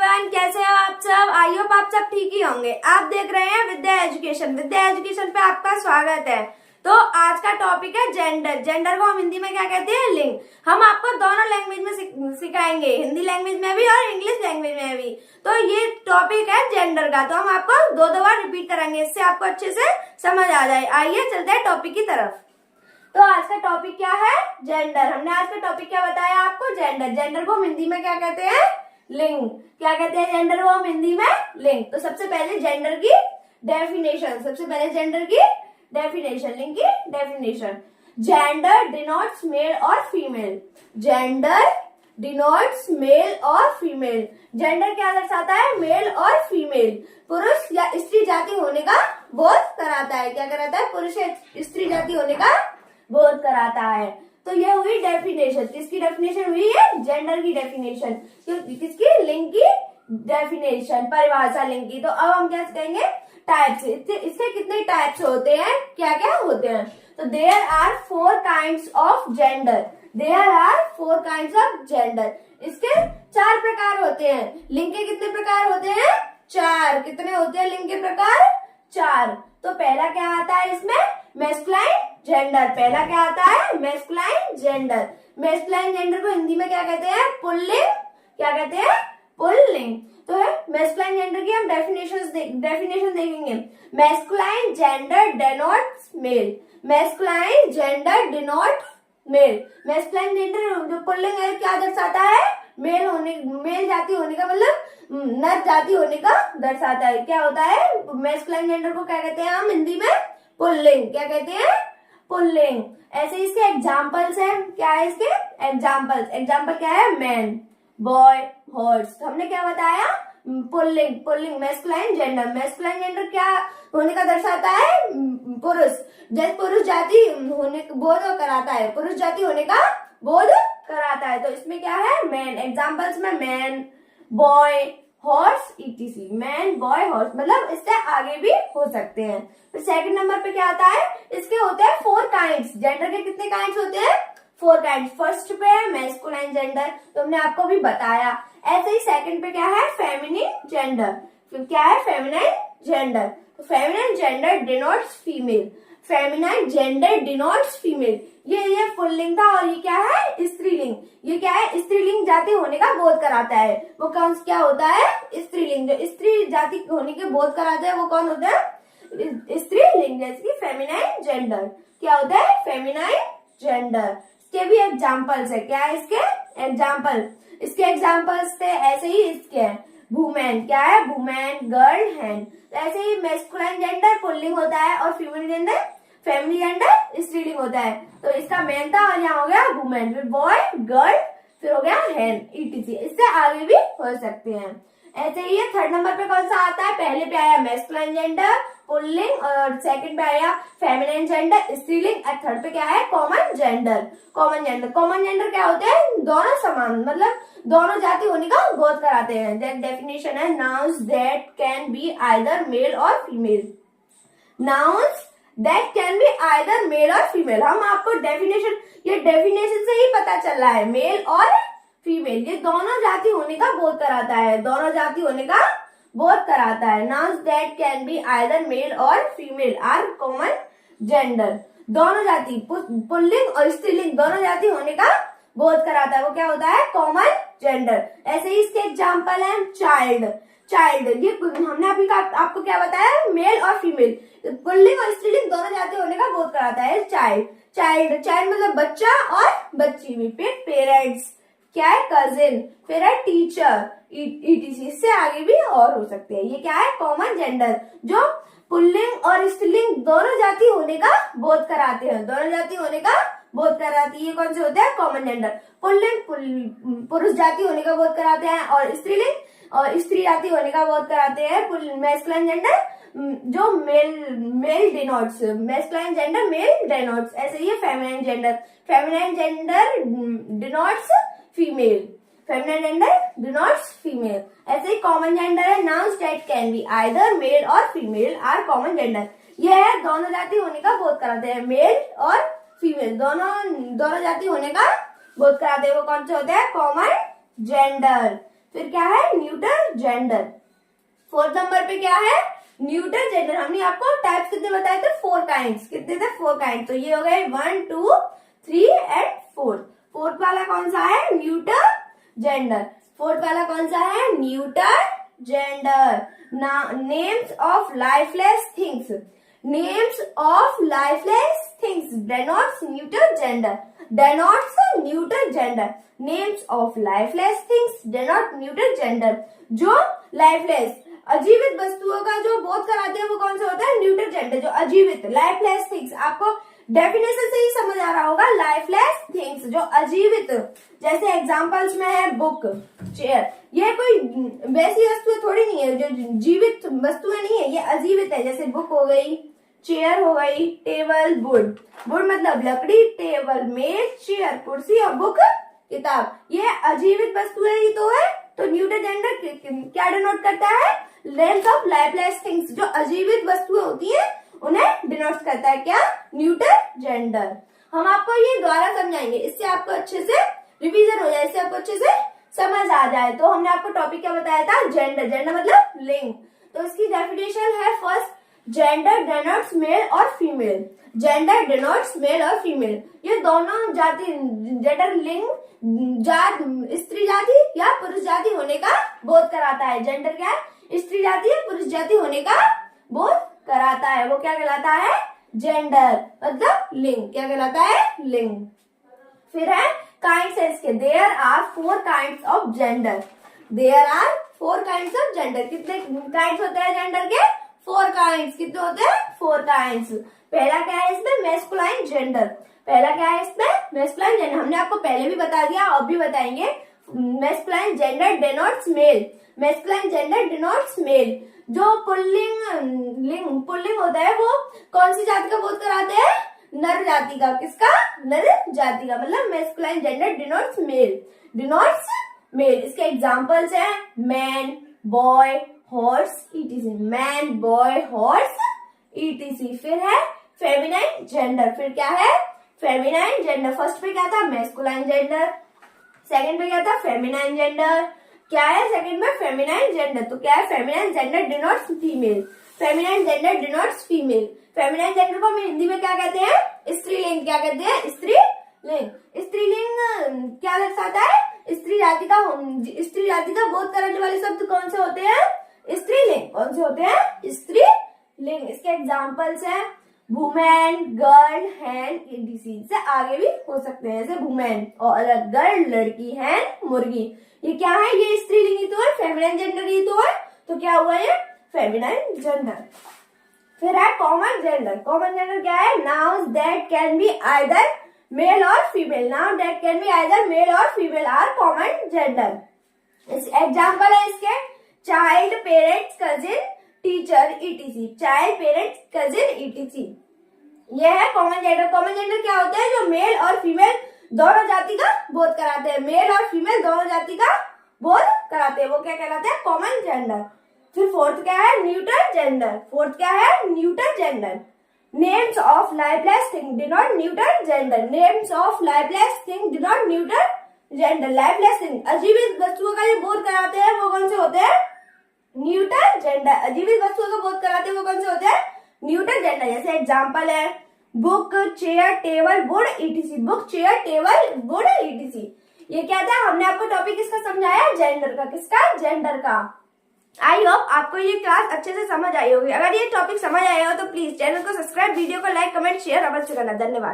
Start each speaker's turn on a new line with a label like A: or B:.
A: Everyone, कैसे हो आप सब। आई होप आप सब ठीक ही होंगे। आप देख रहे हैं विद्या एजुकेशन। विद्या एजुकेशन पे आपका स्वागत है। तो आज का टॉपिक है जेंडर। जेंडर को हम हिंदी में क्या कहते हैं? लिंग। हम आपको दोनों लैंग्वेज में सिखाएंगे, हिंदी लैंग्वेज में भी और इंग्लिश लैंग्वेज में भी। तो ये टॉपिक है जेंडर का, तो हम आपको दो बार रिपीट करेंगे, इससे आपको अच्छे से समझ आ जाए। आइए चलते हैं टॉपिक की तरफ। तो आज का टॉपिक क्या है? जेंडर। हमने आज का टॉपिक क्या बताया आपको? जेंडर। जेंडर को हम हिंदी में क्या कहते हैं? लिंग। क्या कहते हैं जेंडर को हम हिंदी में? लिंग। तो सबसे पहले जेंडर की डेफिनेशन, लिंग की डेफिनेशन। जेंडर डिनोट्स मेल और फीमेल। जेंडर डिनोट्स मेल और फीमेल। जेंडर क्या दर्शाता है? मेल और फीमेल, पुरुष या स्त्री जाति होने का बोध कराता है। क्या कराता है? पुरुष या स्त्री जाति होने का बोध कराता है। तो ये हुई डेफिनेशन। किसकी डेफिनेशन हुई है? जेंडर की डेफिनेशन। किसकी? लिंग की डेफिनेशन, परिभाषा लिंग की। तो अब हम क्या कहेंगे? टाइप्स। इसके कितने टाइप्स होते हैं, क्या क्या होते हैं? तो there are 4 kinds of gender. There are 4 kinds of gender. इसके 4 प्रकार होते हैं। लिंग के कितने प्रकार होते हैं? 4। कितने होते हैं लिंग के प्रकार? 4। तो पहला क्या आता है इसमें? Masculine gender. पहला क्या आता है? Masculine gender. मैस्कुलाइन जेंडर को हिंदी में क्या कहते हैं? पुल्लिंग। क्या कहते हैं? पुल्लिंग। तो मैस्कुलाइन जेंडर की हम डेफिनेशन देखेंगे। Masculine gender denotes male. Masculine gender denotes male. Masculine gender जो पुल्लिंग है क्या दर्शाता है? मेल जाति होने का, मतलब नर जाति होने का दर्शाता है। क्या होता है? मैस्कुलाइन जेंडर को क्या कहते हैं हम हिंदी में? पुल्लिंग। क्या कहते हैं? पुल्लिंग। ऐसे इसके एग्जाम्पल्स हैं। क्या है इसके एग्जाम्पल्स? एग्जाम्पल क्या है? Man, boy, horse. हमने क्या बताया? Pulling masculine gender. Masculine gender क्या होने का दर्शाता है? पुरुष। जैसे पुरुष जाति होने बोध कराता है, पुरुष जाति होने का बोध कराता है। तो इसमें क्या है? मैन। एग्जाम्पल्स में man, boy, horse, ETC. Man, boy, horse, मतलब इससे आगे भी हो सकते हैं। फिर सेकंड नंबर पे क्या आता है? इसके होते हैं 4 काइंड्स। जेंडर के कितने काइंड्स होते हैं? 4 काइंड्स। फर्स्ट पे है मैस्कुलाइन जेंडर, तो हमने आपको भी बताया। ऐसे ही सेकंड पे क्या है? Feminine gender. फिर क्या है? Feminine gender. तो feminine gender denotes female. Feminine gender denotes female. ये पुल्लिंग था। और ये क्या है? स्त्रीलिंग। ये क्या है? स्त्रीलिंग जाति होने का बोध कराता है। वो कौन क्या होता है? स्त्रीलिंग। जो स्त्री जाति होने के बोध कराता है वो कौन होता है? स्त्रीलिंग। जैसे कि फेमिनाइन जेंडर। क्या होता है? Feminine gender. इसके भी एग्जाम्पल्स है। क्या है इसके एग्जाम्पल? इसके एग्जाम्पल्स थे ऐसे ही इसके वुमेन। क्या है? Women, girl, hand. ऐसे ही मैस्कुलाइन जेंडर पुल्लिंग होता है और फीमेल जेंडर, फेमिनिन जेंडर स्त्रीलिंग होता है। तो इसका मेन था और यहाँ हो गया वुमेन, फिर बॉय, गर्ल, फिर हो गया हैंड, ईटीसी। इससे आगे भी हो सकते हैं। ऐसे ही थर्ड नंबर पे कौन सा आता है? पहले पे आया मैस्कुलाइन जेंडर पुल्लिंग, और सेकंड पे आया फेमिनिन जेंडर स्त्रीलिंग, और थर्ड पे क्या है? Common gender. कॉमन जेंडर क्या होते हैं? दोनों समान, मतलब दोनों जाति होने का बोध कराते हैं। डेफिनेशन है nouns that can be either male और female. Nouns that can be either male और फीमेल। हम आपको डेफिनेशन से ही पता चल रहा है, मेल और फीमेल ये दोनों जाति होने का बोध कराता है। दोनों जाति होने का बोध कराता है। Nouns that can be either male और फीमेल आर कॉमन जेंडर। दोनों जाति पुल्लिंग और स्त्रीलिंग दोनों जाति होने का बोध कराता है। वो क्या होता है? Common gender. ऐसे ही इसके एग्जाम्पल है चाइल्ड। ये हमने अभी आपको क्या बताया? मेल और फीमेल, पुल्लिंग और स्त्रीलिंग दोनों जाति होने का बोध कराता है चाइल्ड मतलब बच्चा और बच्ची भी। फिर पेरेंट्स, क्या है? कजिन, फिर है टीचर, ईटीसी। इससे आगे भी और हो सकते हैं। ये क्या है? कॉमन जेंडर, जो पुल्लिंग और स्त्रीलिंग दोनों जाति होने का बोध कराते हैं। दोनों जाति होने का बोध कराती है। ये कौन से होते हैं? Common gender. पुल्लिंग पुरुष जाति होने का बोध कराते हैं, और स्त्रीलिंग और स्त्री जाति होने का बोध कराते हैं। मैस्कुलाइन जेंडर जो male denotes, masculine gender male denotes. ऐसे ही feminine gender denotes female. Feminine gender denotes female. ऐसे ही कॉमन जेंडर है nouns that can be either male और फीमेल आर कॉमन जेंडर। ये है दोनों जाति होने का बोध कराते हैं, मेल और फीमेल दोनों जाति होने का बोध कराते हैं। वो कौन से होते हैं? Common gender. फिर क्या है? Neutral gender. फोर्थ नंबर पे क्या है, न्यूटर जेंडर। हमने आपको टाइप्स कितने बताए थे, 4 काइंड्स। कितने थे, 4 काइंड। तो ये हो गए 1, 2, 3 एंड 4। फोर्थ वाला कौन सा है, न्यूटर जेंडर। फोर्थ वाला कौन सा है, neuter gender. Names of lifeless things, names of lifeless things denotes neuter gender, denotes neuter gender। names of lifeless things denote neuter gender। जो लाइफलेस अजीवित वस्तुओं का जो बोध कराते हैं वो कौन सा होता है, न्यूटर जेंडर। जो अजीवित लाइफलेस थिंग्स, आपको डेफिनेशन से ही समझ आ रहा होगा, लाइफलेस थिंग्स जो अजीवित, जैसे एग्जांपल्स में है बुक, चेयर। ये कोई वैसी वस्तुएं थोड़ी नहीं है, जो जीवित वस्तुएं नहीं है, ये अजीवित है। जैसे बुक हो गई, चेयर हो गई, टेबल, वुड। वुड मतलब लकड़ी, टेबल मेज, चेयर कुर्सी, और बुक किताब। ये अजीवित वस्तुएं ही तो है। तो न्यूटर जेंडर क्या डिनोट करता है, नेम्स ऑफ लाइफलेस थिंग्स। जो अजीवित वस्तुएं होती हैं उन्हें डिनोट करता है क्या, न्यूटर जेंडर। हम आपको ये द्वारा समझाएंगे, इससे आपको अच्छे से रिवीजन हो जाए, इससे आपको अच्छे से समझ आ जाए। तो हमने आपको टॉपिक क्या बताया था, जेंडर। जेंडर मतलब लिंग। तो इसकी डेफिनेशन है, फर्स्ट, जेंडर डिनोट्स मेल और फीमेल। जेंडर डिनोट्स मेल और फीमेल, ये दोनों जाति, जेंडर लिंग, जात, स्त्री जाति या पुरुष जाति होने का बोध कराता है। जेंडर क्या है, स्त्री जाति या पुरुष जाति होने का बोध कराता है। वो क्या कहलाता है, जेंडर मतलब लिंग। क्या कहलाता है, लिंग। फिर है काइंड्स है इसके, there are 4 kinds of gender. There are 4 kinds of gender. कितने काइंड्स होते हैं जेंडर के, 4 काइंड्स। कितने होते हैं, 4 काइंड्स। पहला क्या है इसमें, मैस्कुलाइन जेंडर। पहला क्या है इसमें, मैस्कुलाइन जेंडर। हमने आपको पहले भी बता दिया, अब भी बताएंगे। Masculine gender denotes male. Masculine gender denotes male. जो पुल्लिंग होता है वो कौन सी जाति का बोध कराते हैं, नर जाति का। किसका, नर जाति का। मतलब masculine gender denotes male, denotes male. इसके एग्जांपल्स हैं man, boy, horse, ETC. Man, boy, horse, ETC. फिर है फेमिनाइन जेंडर। फिर क्या है, फेमिनाइन जेंडर। फर्स्ट पे क्या था, मैस्कुलाइन जेंडर। सेकंड पे क्या था, फेमिनाइन जेंडर। क्या है सेकंड में, फेमिनाइन जेंडर। तो क्या है, feminine gender denotes female. Feminine gender denotes female. Feminine gender को हम हिंदी में क्या कहते हैं, स्त्रीलिंग। क्या कहते हैं, स्त्रीलिंग। स्त्रीलिंग क्या दर्शाता है, स्त्री जाति का बोध कराने वाले शब्द कौन से होते हैं, स्त्रीलिंग। कौन से होते हैं, स्त्रीलिंग। इसके एग्जांपल्स हैं वुमेन, गर्ल, हैन, ईटीसी। से आगे भी हो सकते हैं, जैसे वुमेन और गर्ल, लड़की, हैन, मुर्गी। ये क्या है, ये स्त्रीलिंग ही तो है, फेमिनाइन जेंडर ही तो है। तो क्या हुआ ये, फेमिनाइन जेंडर। फिर है कॉमन जेंडर। कॉमन जेंडर क्या है, nouns that can be either male और female. Noun that can be either male और female are common gender. Example है इसके, child, parents, cousin, teacher, ETC. Child, parents, cousin, ETC. ये है common gender. Common gender क्या होते हैं, जो मेल और फीमेल दोनों जाति का बोध कराते हैं। मेल और फीमेल दोनों जाति का बोध कराते हैं, वो क्या कहलाते हैं, कॉमन जेंडर। फिर फोर्थ क्या है, न्यूटर जेंडर। फोर्थ क्या है, neuter gender. Names of lifeless thing denote neuter gender. Names of lifeless thing denote neuter gender. Lifeless thing, अजीवित वस्तुओं का जो बोध कराते हैं वो कौन से होते हैं, न्यूटर जेंडर। अजीवित वस्तुओं का बोध कराते हैं वो कौन से होते हैं, न्यूटर जेंडर। जैसे एग्जांपल है book, chair, table, would, etc. Book, chair, table, would, etc. ये क्या था, हमने आपको टॉपिक किसका समझाया, जेंडर का। किसका, जेंडर का। आई होप आपको ये क्लास अच्छे से समझ आई होगी। अगर ये टॉपिक समझ आया हो तो प्लीज चैनल को सब्सक्राइब, वीडियो को लाइक, कमेंट, शेयर अवश्य करना। धन्यवाद।